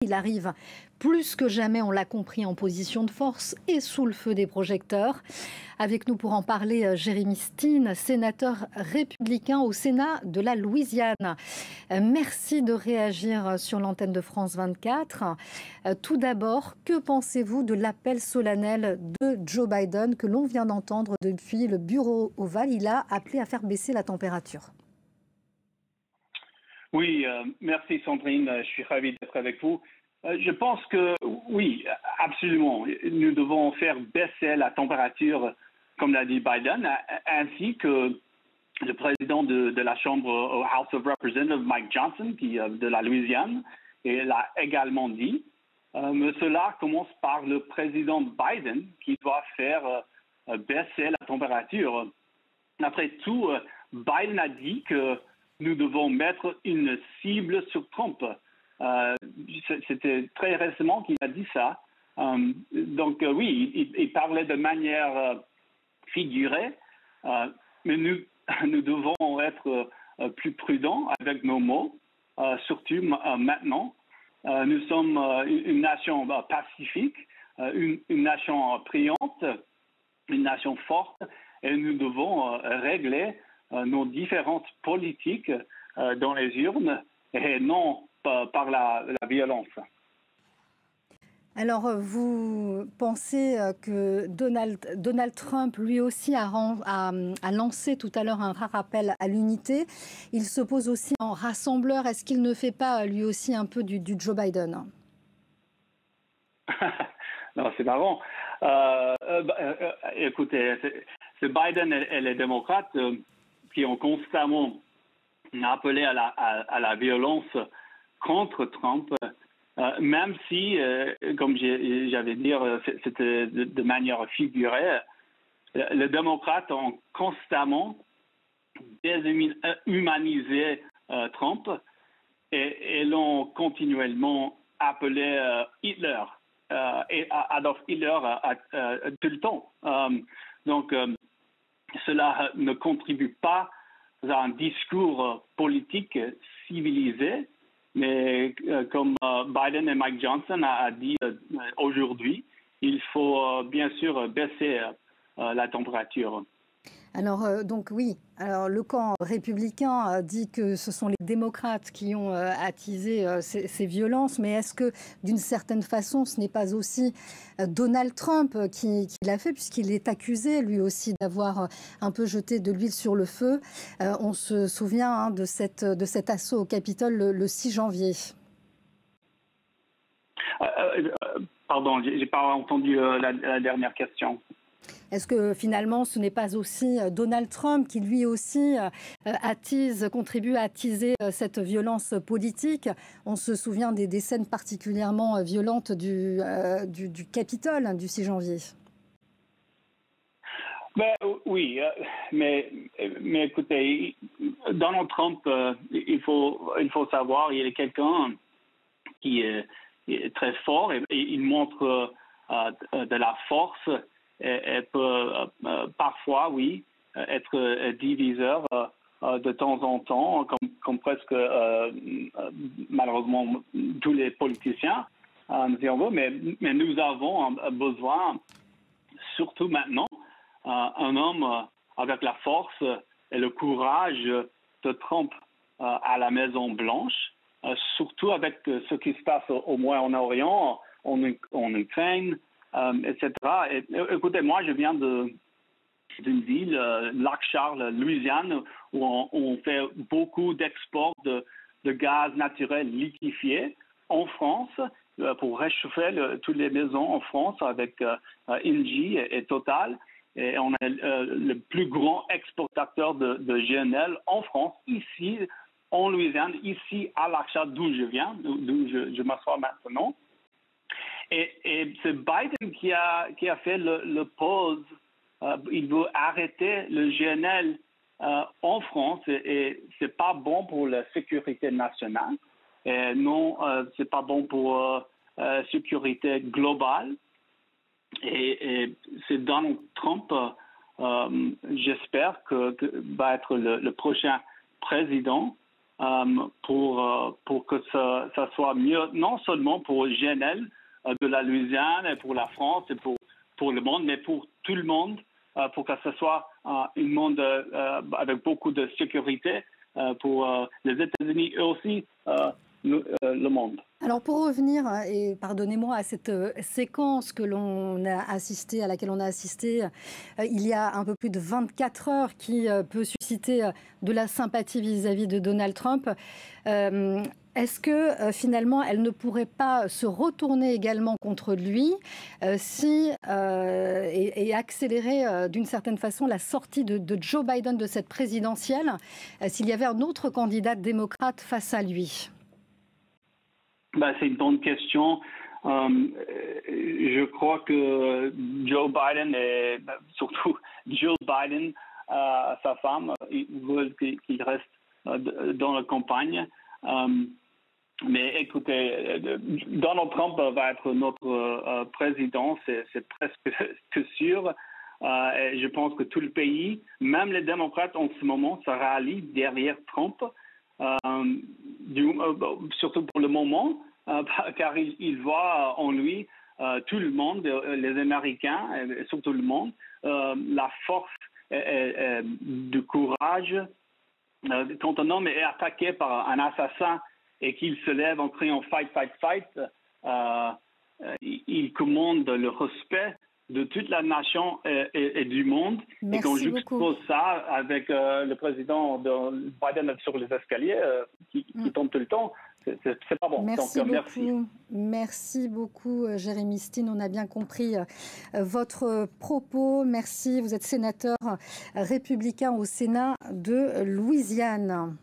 Il arrive plus que jamais, on l'a compris, en position de force et sous le feu des projecteurs. Avec nous pour en parler, Jérémy Steen, sénateur républicain au Sénat de la Louisiane. Merci de réagir sur l'antenne de France 24. Tout d'abord, que pensez-vous de l'appel solennel de Joe Biden que l'on vient d'entendre depuis le bureau ovale? Il a appelé à faire baisser la température. Oui, merci Sandrine, je suis ravi d'être avec vous. Je pense que oui, absolument, nous devons faire baisser la température, comme l'a dit Biden, ainsi que le président de la Chambre au House of Representatives, Mike Johnson, qui de la Louisiane, et l'a également dit. Mais cela commence par le président Biden, qui doit faire baisser la température. Après tout, Biden a dit que nous devons mettre une cible sur Trump. C'était très récemment qu'il a dit ça. Donc oui, il parlait de manière figurée, mais nous devons être plus prudents avec nos mots, surtout maintenant. Nous sommes une nation pacifique, une nation priante, une nation forte, et nous devons régler nos différences politiques dans les urnes et non par la violence. Alors, vous pensez que Donald Trump, lui aussi, a lancé tout à l'heure un rare appel à l'unité. Il se pose aussi en rassembleur. Est-ce qu'il ne fait pas, lui aussi, un peu du Joe Biden? Non, c'est marrant. Écoutez, c'est Biden et les démocrates qui ont constamment appelé à la violence contre Trump, même si, comme j'avais dit, c'était de manière figurée. Les démocrates ont constamment déshumanisé Trump et l'ont continuellement appelé Hitler et Adolf Hitler tout le temps. Donc, cela ne contribue pas à un discours politique civilisé, mais comme Biden et Mike Johnson a dit aujourd'hui, il faut bien sûr baisser la température. Alors, donc oui, alors le camp républicain dit que ce sont les démocrates qui ont attisé ces violences, mais est-ce que d'une certaine façon ce n'est pas aussi Donald Trump qui l'a fait, puisqu'il est accusé lui aussi d'avoir un peu jeté de l'huile sur le feu? On se souvient de cet assaut au Capitole le 6 janvier. Pardon, j'ai pas entendu la dernière question. Est-ce que finalement ce n'est pas aussi Donald Trump qui lui aussi contribue à attiser cette violence politique? On se souvient des scènes particulièrement violentes du Capitole du 6 janvier. Ben, oui, mais écoutez, Donald Trump, il faut savoir, il est quelqu'un qui est très fort et il montre de la force. Et peut parfois, oui, être diviseur de temps en temps, comme presque malheureusement tous les politiciens, si on veut. Mais nous avons besoin, surtout maintenant, un homme avec la force et le courage de Trump à la Maison-Blanche, surtout avec ce qui se passe au Moyen-Orient, en Ukraine, etc. Et, écoutez, moi, je viens d'une ville, Lac-Charles, Louisiane, où on fait beaucoup d'exports de gaz naturel liquéfié en France pour réchauffer toutes les maisons en France avec Engie et Total. Et on est le plus grand exportateur de GNL en France, ici, en Louisiane, ici à Lac-Charles, d'où je viens, d'où je m'assois maintenant. Et c'est Biden qui a fait le pause. Il veut arrêter le GNL en France et c'est pas bon pour la sécurité nationale. Et non, c'est pas bon pour la sécurité globale. Et c'est Donald Trump, j'espère, que va être le prochain président pour que ça soit mieux, non seulement pour GNL de la Louisiane et pour la France et pour le monde, mais pour tout le monde, pour que ce soit un monde avec beaucoup de sécurité pour les États-Unis et aussi le monde. Alors pour revenir, et pardonnez-moi, à cette séquence à laquelle on a assisté il y a un peu plus de 24 heures, qui peut susciter de la sympathie vis-à-vis de Donald Trump, est-ce que finalement elle ne pourrait pas se retourner également contre lui et accélérer d'une certaine façon la sortie de Joe Biden de cette présidentielle s'il y avait un autre candidat démocrate face à lui? C'est une bonne question. Je crois que Joe Biden et surtout Jill Biden, sa femme, ils veulent qu'il reste dans la campagne. Mais écoutez, Donald Trump va être notre président, c'est presque sûr. Et je pense que tout le pays, même les démocrates en ce moment, se rallient derrière Trump. Surtout pour le moment, car il voit en lui tout le monde, les Américains, et surtout le monde, la force du courage. Quand un homme est attaqué par un assassin et qu'il se lève en criant « fight, fight, fight », il commande le respect de toute la nation et du monde. Merci et quand je beaucoup. expose ça avec le président de Biden sur les escaliers qui tombe tout le temps, c'est pas bon. Merci Donc, beaucoup. Merci beaucoup, Jérémy Steen. On a bien compris votre propos. Merci. Vous êtes sénateur républicain au Sénat de Louisiane.